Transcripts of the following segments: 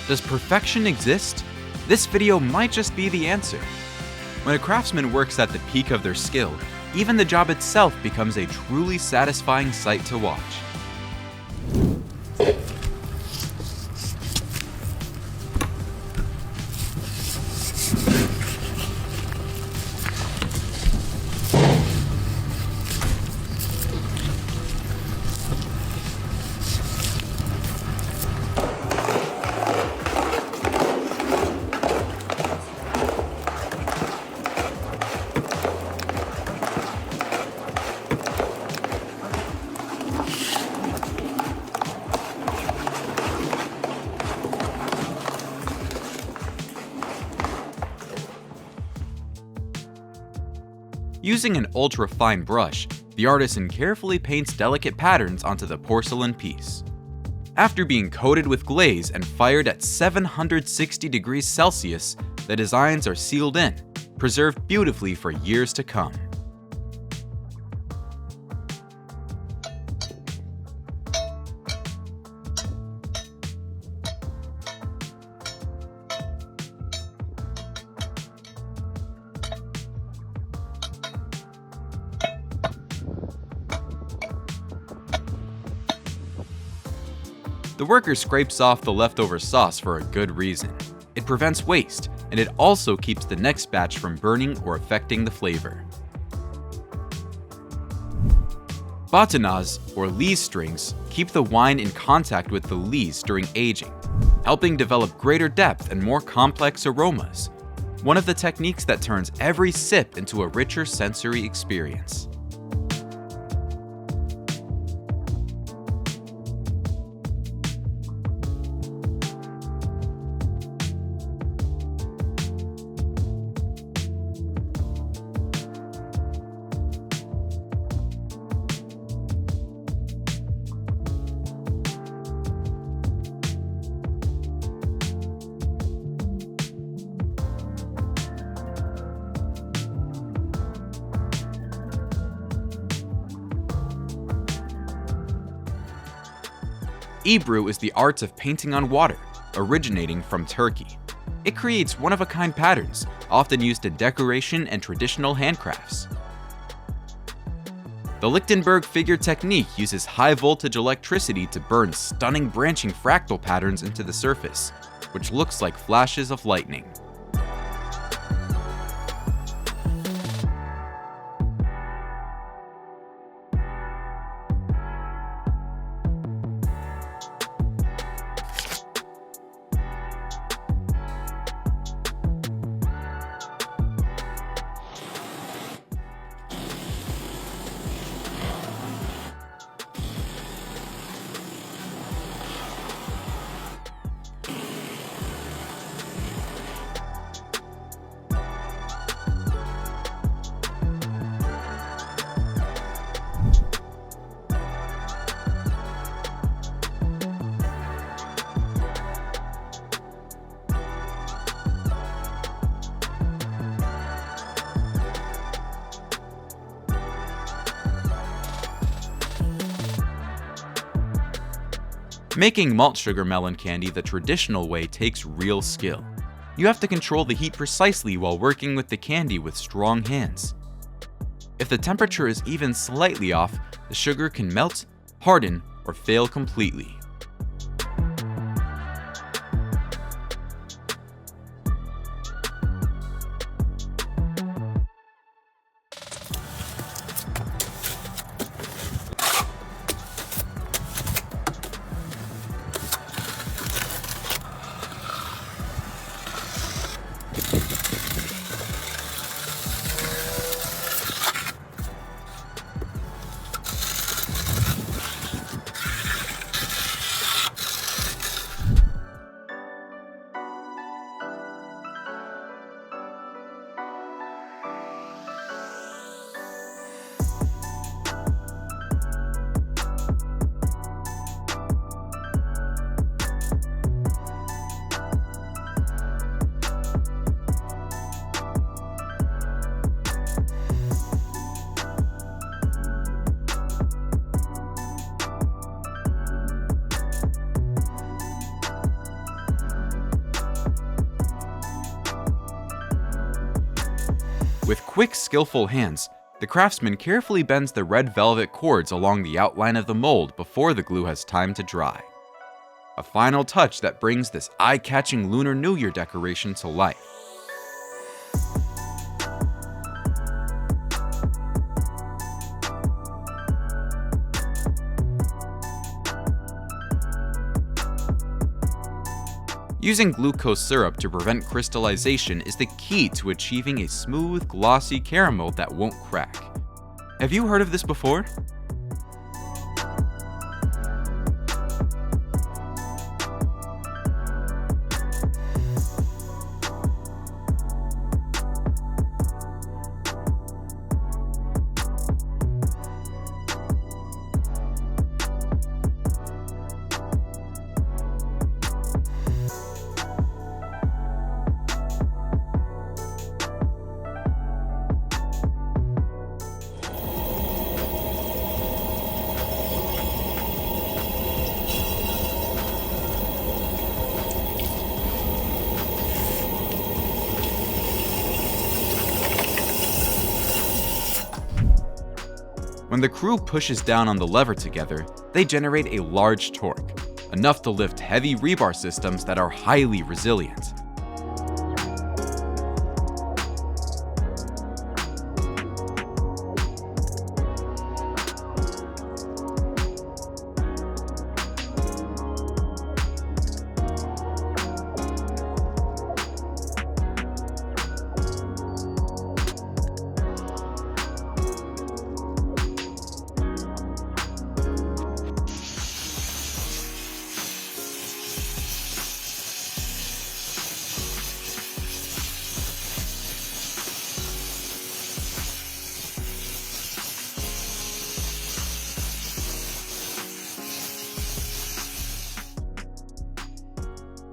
Does perfection exist? This video might just be the answer. When a craftsman works at the peak of their skill, even the job itself becomes a truly satisfying sight to watch. Using an ultra-fine brush, the artisan carefully paints delicate patterns onto the porcelain piece. After being coated with glaze and fired at 760 degrees Celsius, the designs are sealed in, preserved beautifully for years to come. The worker scrapes off the leftover sauce for a good reason. It prevents waste, and it also keeps the next batch from burning or affecting the flavor. Bâtonnets, or lees strings, keep the wine in contact with the lees during aging, helping develop greater depth and more complex aromas, one of the techniques that turns every sip into a richer sensory experience. Ebru is the art of painting on water, originating from Turkey. It creates one-of-a-kind patterns, often used in decoration and traditional handcrafts. The Lichtenberg figure technique uses high-voltage electricity to burn stunning branching fractal patterns into the surface, which looks like flashes of lightning. Making malt sugar melon candy the traditional way takes real skill. You have to control the heat precisely while working with the candy with strong hands. If the temperature is even slightly off, the sugar can melt, harden, or fail completely. With quick, skillful hands, the craftsman carefully bends the red velvet cords along the outline of the mold before the glue has time to dry. A final touch that brings this eye-catching Lunar New Year decoration to life. Using glucose syrup to prevent crystallization is the key to achieving a smooth, glossy caramel that won't crack. Have you heard of this before? When the crew pushes down on the lever together, they generate a large torque, enough to lift heavy rebar systems that are highly resilient.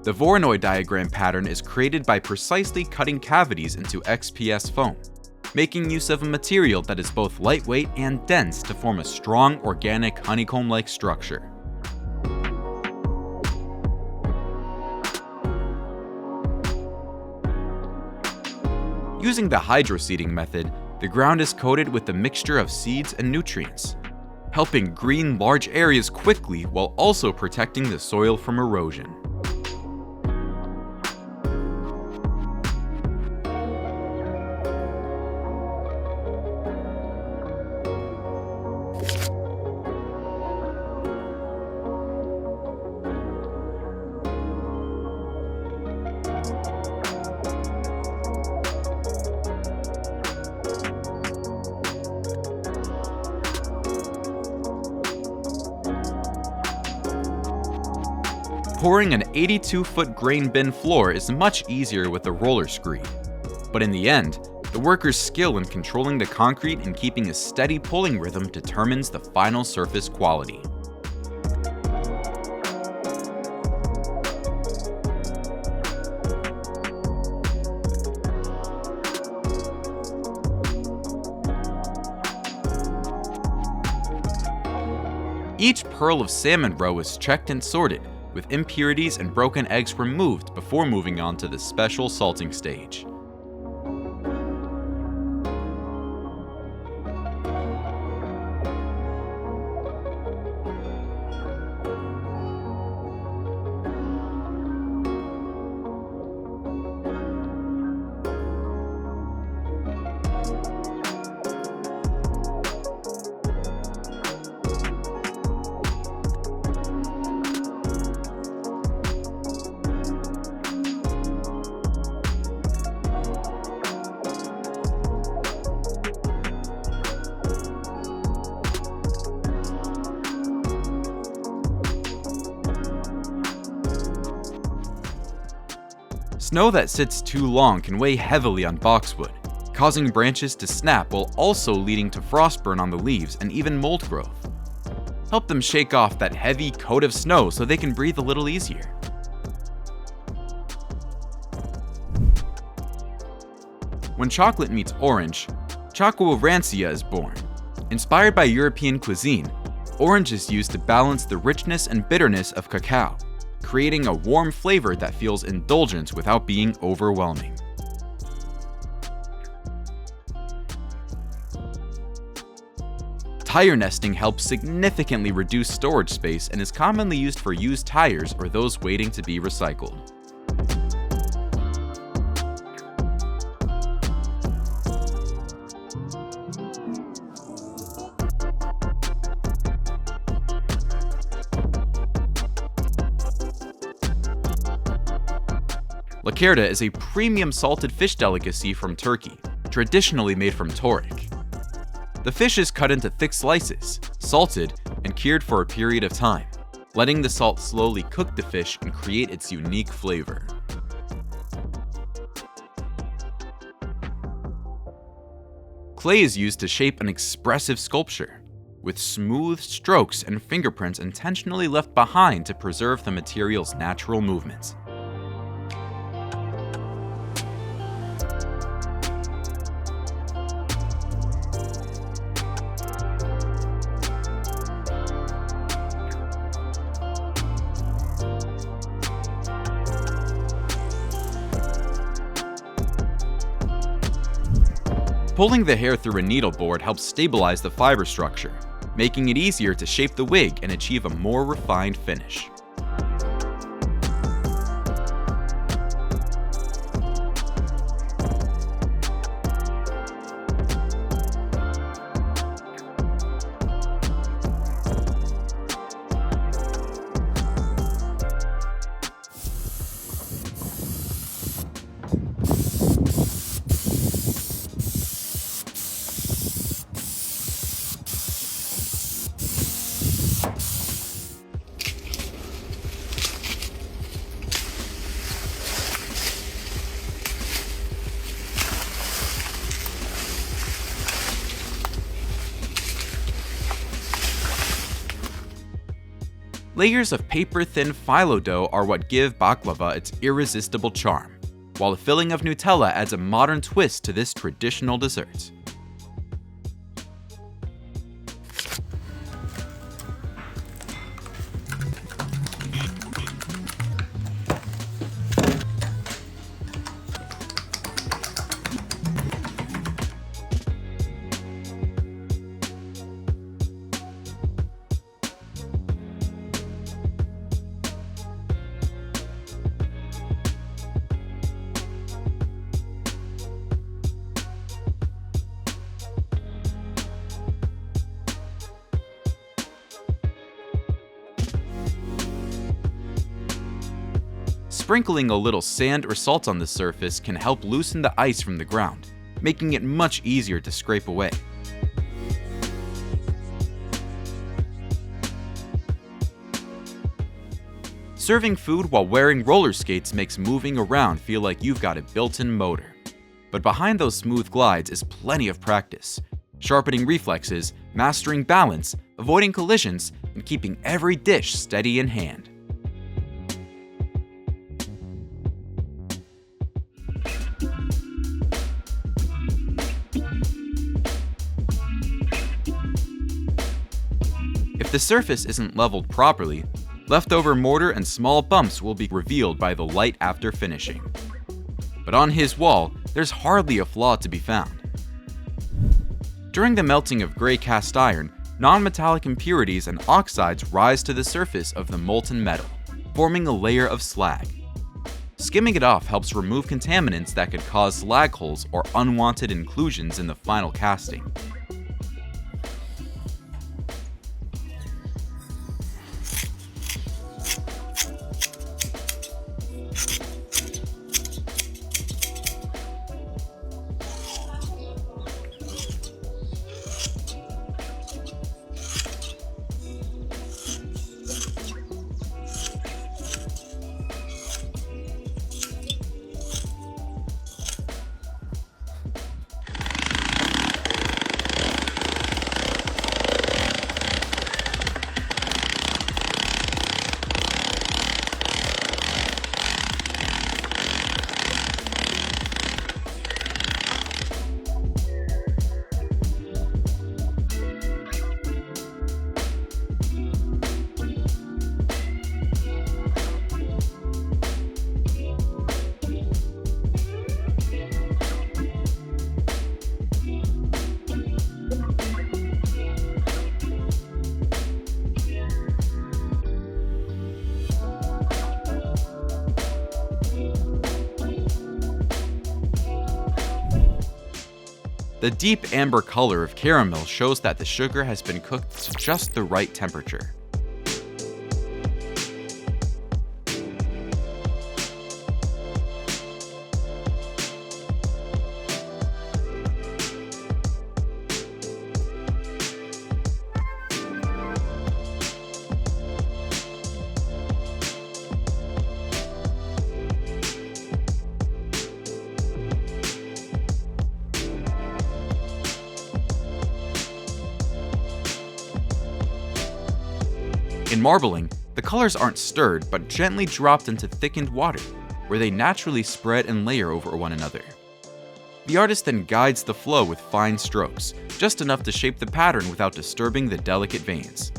The Voronoi diagram pattern is created by precisely cutting cavities into XPS foam, making use of a material that is both lightweight and dense to form a strong, organic, honeycomb-like structure. Using the hydroseeding method, the ground is coated with a mixture of seeds and nutrients, helping green large areas quickly while also protecting the soil from erosion. Pouring an 82-foot grain bin floor is much easier with a roller screen. But in the end, the worker's skill in controlling the concrete and keeping a steady pulling rhythm determines the final surface quality. Each pearl of salmon roe is checked and sorted, with impurities and broken eggs removed before moving on to the special salting stage. Snow that sits too long can weigh heavily on boxwood, causing branches to snap while also leading to frostburn on the leaves and even mold growth. Help them shake off that heavy coat of snow so they can breathe a little easier. When chocolate meets orange, Choco Rancia is born. Inspired by European cuisine, orange is used to balance the richness and bitterness of cacao, creating a warm flavor that feels indulgent without being overwhelming. Tire nesting helps significantly reduce storage space and is commonly used for used tires or those waiting to be recycled. Lacerda is a premium salted fish delicacy from Turkey, traditionally made from tarik. The fish is cut into thick slices, salted, and cured for a period of time, letting the salt slowly cook the fish and create its unique flavor. Clay is used to shape an expressive sculpture, with smooth strokes and fingerprints intentionally left behind to preserve the material's natural movements. Pulling the hair through a needle board helps stabilize the fiber structure, making it easier to shape the wig and achieve a more refined finish. Layers of paper-thin phyllo dough are what give baklava its irresistible charm, while the filling of Nutella adds a modern twist to this traditional dessert. Sprinkling a little sand or salt on the surface can help loosen the ice from the ground, making it much easier to scrape away. Serving food while wearing roller skates makes moving around feel like you've got a built-in motor. But behind those smooth glides is plenty of practice, sharpening reflexes, mastering balance, avoiding collisions, and keeping every dish steady in hand. If the surface isn't leveled properly, leftover mortar and small bumps will be revealed by the light after finishing. But on his wall, there's hardly a flaw to be found. During the melting of gray cast iron, non-metallic impurities and oxides rise to the surface of the molten metal, forming a layer of slag. Skimming it off helps remove contaminants that could cause slag holes or unwanted inclusions in the final casting. The deep amber color of caramel shows that the sugar has been cooked to just the right temperature. In marbling, the colors aren't stirred but gently dropped into thickened water, where they naturally spread and layer over one another. The artist then guides the flow with fine strokes, just enough to shape the pattern without disturbing the delicate veins.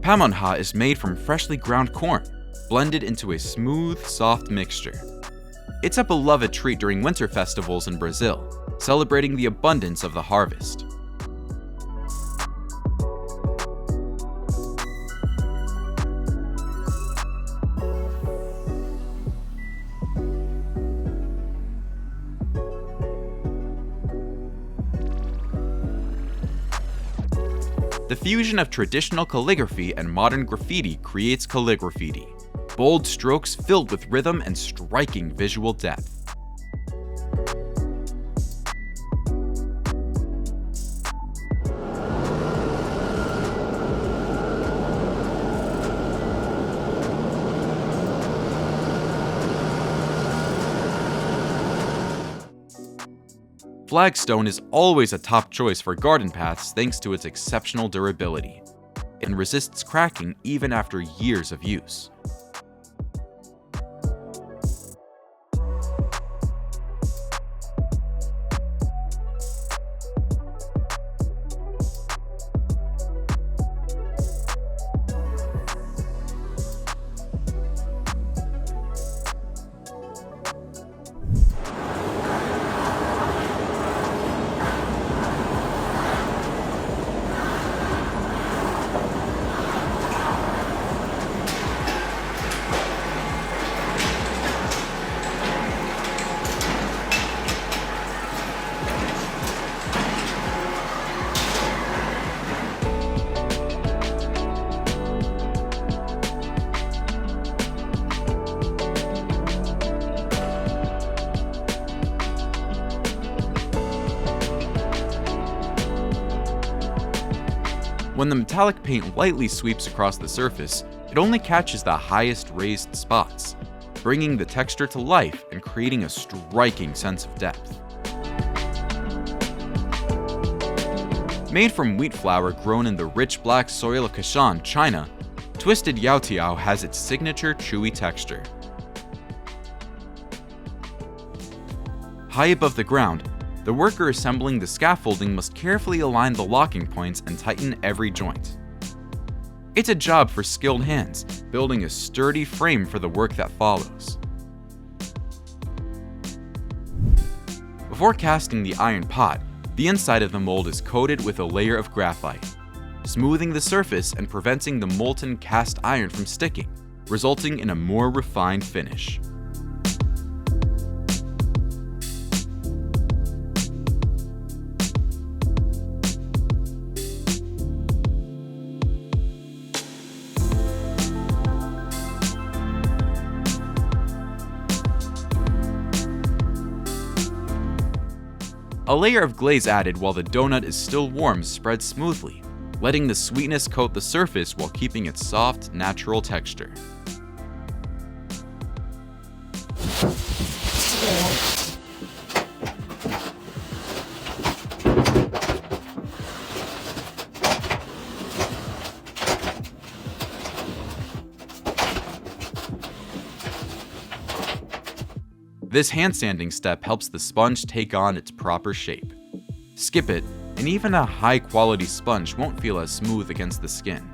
Pamonha is made from freshly ground corn, blended into a smooth, soft mixture. It's a beloved treat during winter festivals in Brazil, celebrating the abundance of the harvest. The fusion of traditional calligraphy and modern graffiti creates calligraffiti, bold strokes filled with rhythm and striking visual depth. Flagstone is always a top choice for garden paths thanks to its exceptional durability. It resists cracking even after years of use. When the metallic paint lightly sweeps across the surface, it only catches the highest raised spots, bringing the texture to life and creating a striking sense of depth. Made from wheat flour grown in the rich black soil of Kashan, China, twisted yaotiao has its signature chewy texture. High above the ground, the worker assembling the scaffolding must carefully align the locking points and tighten every joint. It's a job for skilled hands, building a sturdy frame for the work that follows. Before casting the iron pot, the inside of the mold is coated with a layer of graphite, smoothing the surface and preventing the molten cast iron from sticking, resulting in a more refined finish. A layer of glaze added while the donut is still warm spreads smoothly, letting the sweetness coat the surface while keeping its soft, natural texture. This hand sanding step helps the sponge take on its proper shape. Skip it, and even a high-quality sponge won't feel as smooth against the skin.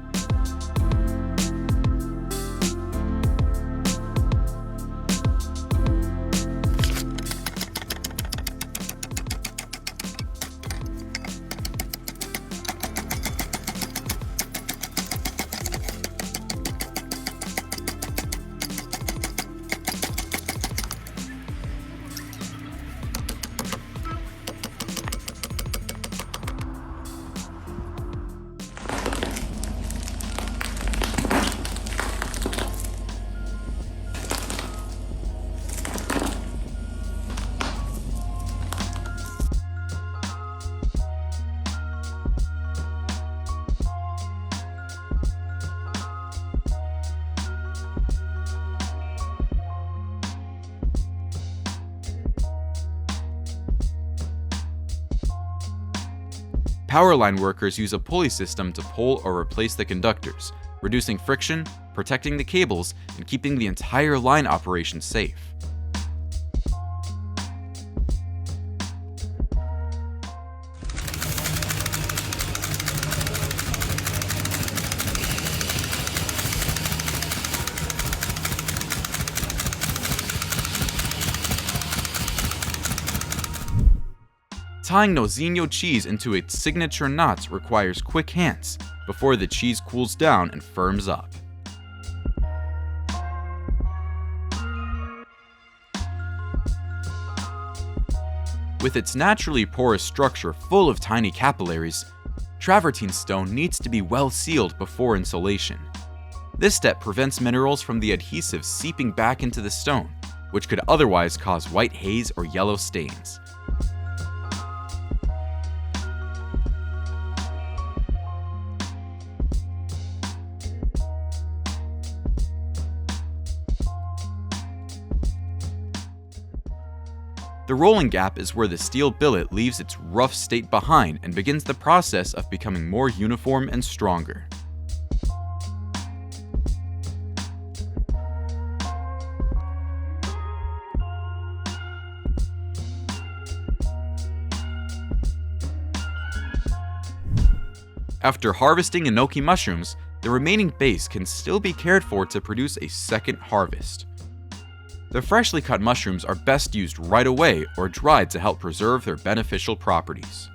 Power line workers use a pulley system to pull or replace the conductors, reducing friction, protecting the cables, and keeping the entire line operation safe. Tying Nozinho cheese into its signature knots requires quick hands before the cheese cools down and firms up. With its naturally porous structure full of tiny capillaries, travertine stone needs to be well sealed before insulation. This step prevents minerals from the adhesive seeping back into the stone, which could otherwise cause white haze or yellow stains. The rolling gap is where the steel billet leaves its rough state behind and begins the process of becoming more uniform and stronger. After harvesting enoki mushrooms, the remaining base can still be cared for to produce a second harvest. The freshly cut mushrooms are best used right away or dried to help preserve their beneficial properties.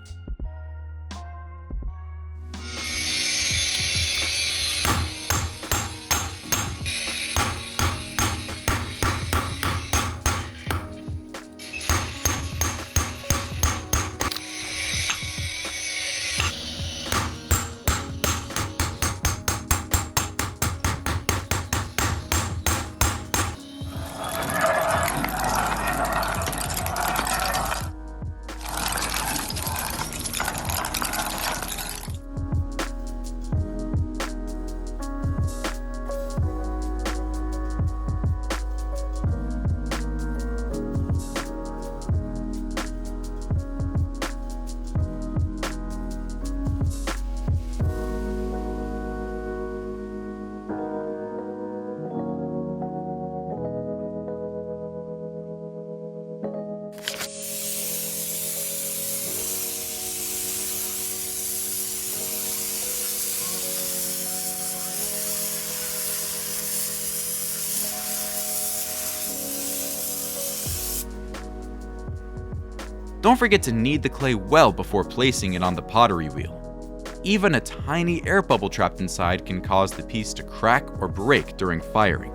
Don't forget to knead the clay well before placing it on the pottery wheel. Even a tiny air bubble trapped inside can cause the piece to crack or break during firing.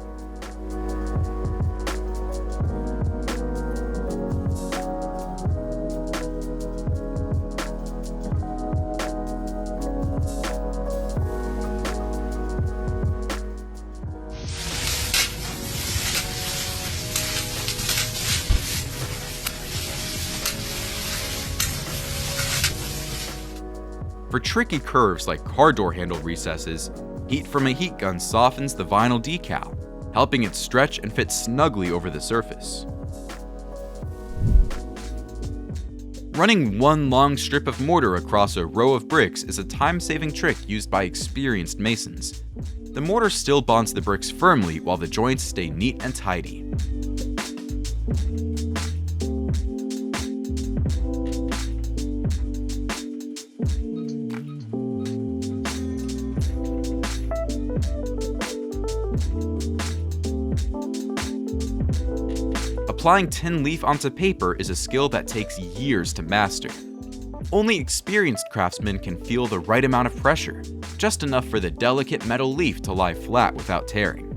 For tricky curves like car door handle recesses, heat from a heat gun softens the vinyl decal, helping it stretch and fit snugly over the surface. Running one long strip of mortar across a row of bricks is a time-saving trick used by experienced masons. The mortar still bonds the bricks firmly while the joints stay neat and tidy. Applying tin leaf onto paper is a skill that takes years to master. Only experienced craftsmen can feel the right amount of pressure, just enough for the delicate metal leaf to lie flat without tearing.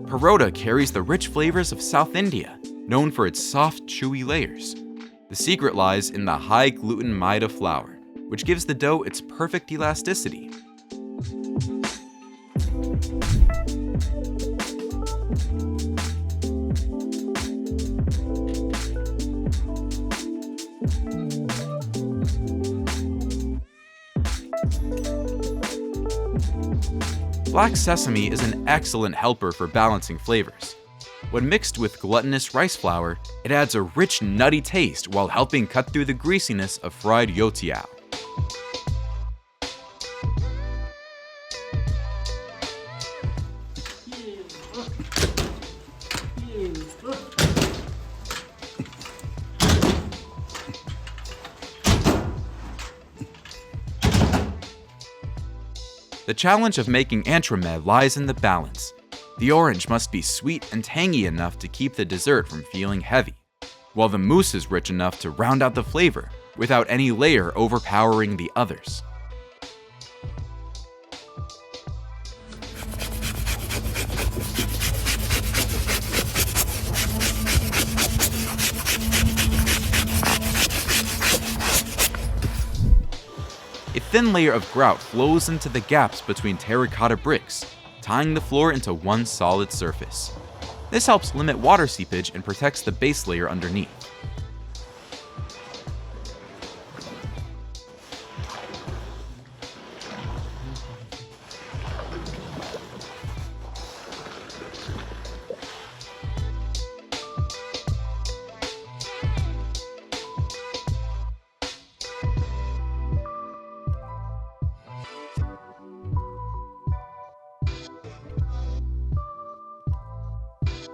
Parota carries the rich flavors of South India, known for its soft, chewy layers. The secret lies in the high gluten maida flour, which gives the dough its perfect elasticity. Black sesame is an excellent helper for balancing flavors. When mixed with glutinous rice flour, it adds a rich, nutty taste while helping cut through the greasiness of fried youtiao. The challenge of making entremet lies in the balance. The orange must be sweet and tangy enough to keep the dessert from feeling heavy, while the mousse is rich enough to round out the flavor without any layer overpowering the others. A thin layer of grout flows into the gaps between terracotta bricks, tying the floor into one solid surface. This helps limit water seepage and protects the base layer underneath.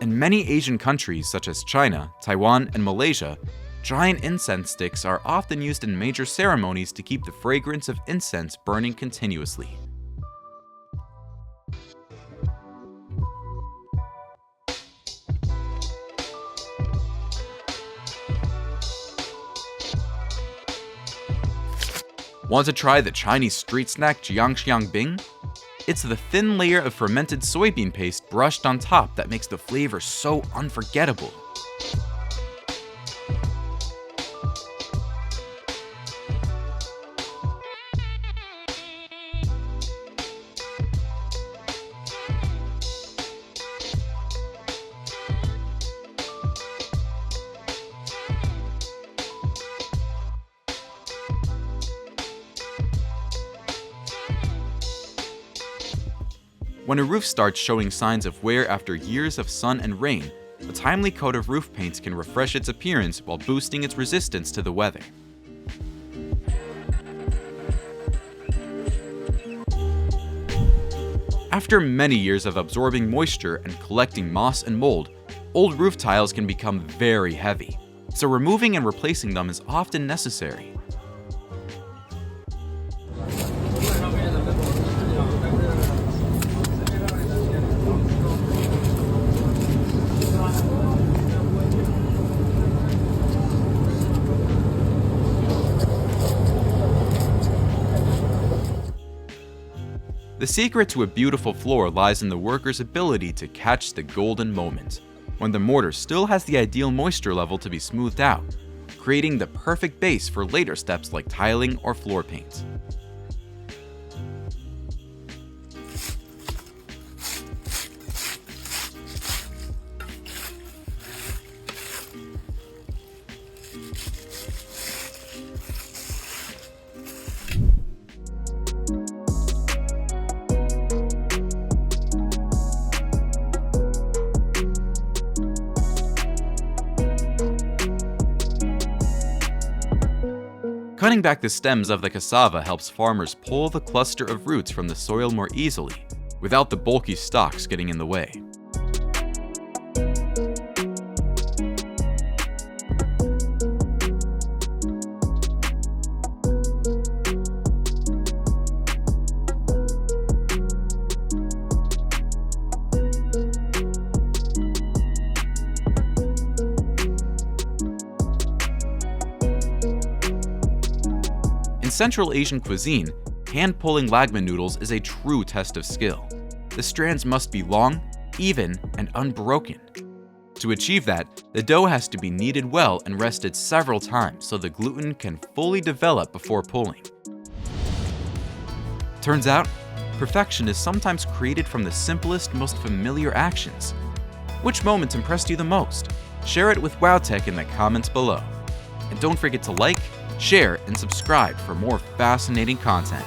In many Asian countries such as China, Taiwan, and Malaysia, giant incense sticks are often used in major ceremonies to keep the fragrance of incense burning continuously. Want to try the Chinese street snack jiangxiangbing? It's the thin layer of fermented soybean paste brushed on top that makes the flavor so unforgettable. When a roof starts showing signs of wear after years of sun and rain, a timely coat of roof paints can refresh its appearance while boosting its resistance to the weather. After many years of absorbing moisture and collecting moss and mold, old roof tiles can become very heavy, so removing and replacing them is often necessary. The secret to a beautiful floor lies in the worker's ability to catch the golden moment, when the mortar still has the ideal moisture level to be smoothed out, creating the perfect base for later steps like tiling or floor paint. Cutting back the stems of the cassava helps farmers pull the cluster of roots from the soil more easily, without the bulky stalks getting in the way. In Central Asian cuisine, hand-pulling lagman noodles is a true test of skill. The strands must be long, even, and unbroken. To achieve that, the dough has to be kneaded well and rested several times so the gluten can fully develop before pulling. Turns out, perfection is sometimes created from the simplest, most familiar actions. Which moment impressed you the most? Share it with WowTech in the comments below. And don't forget to like, share, and subscribe for more fascinating content.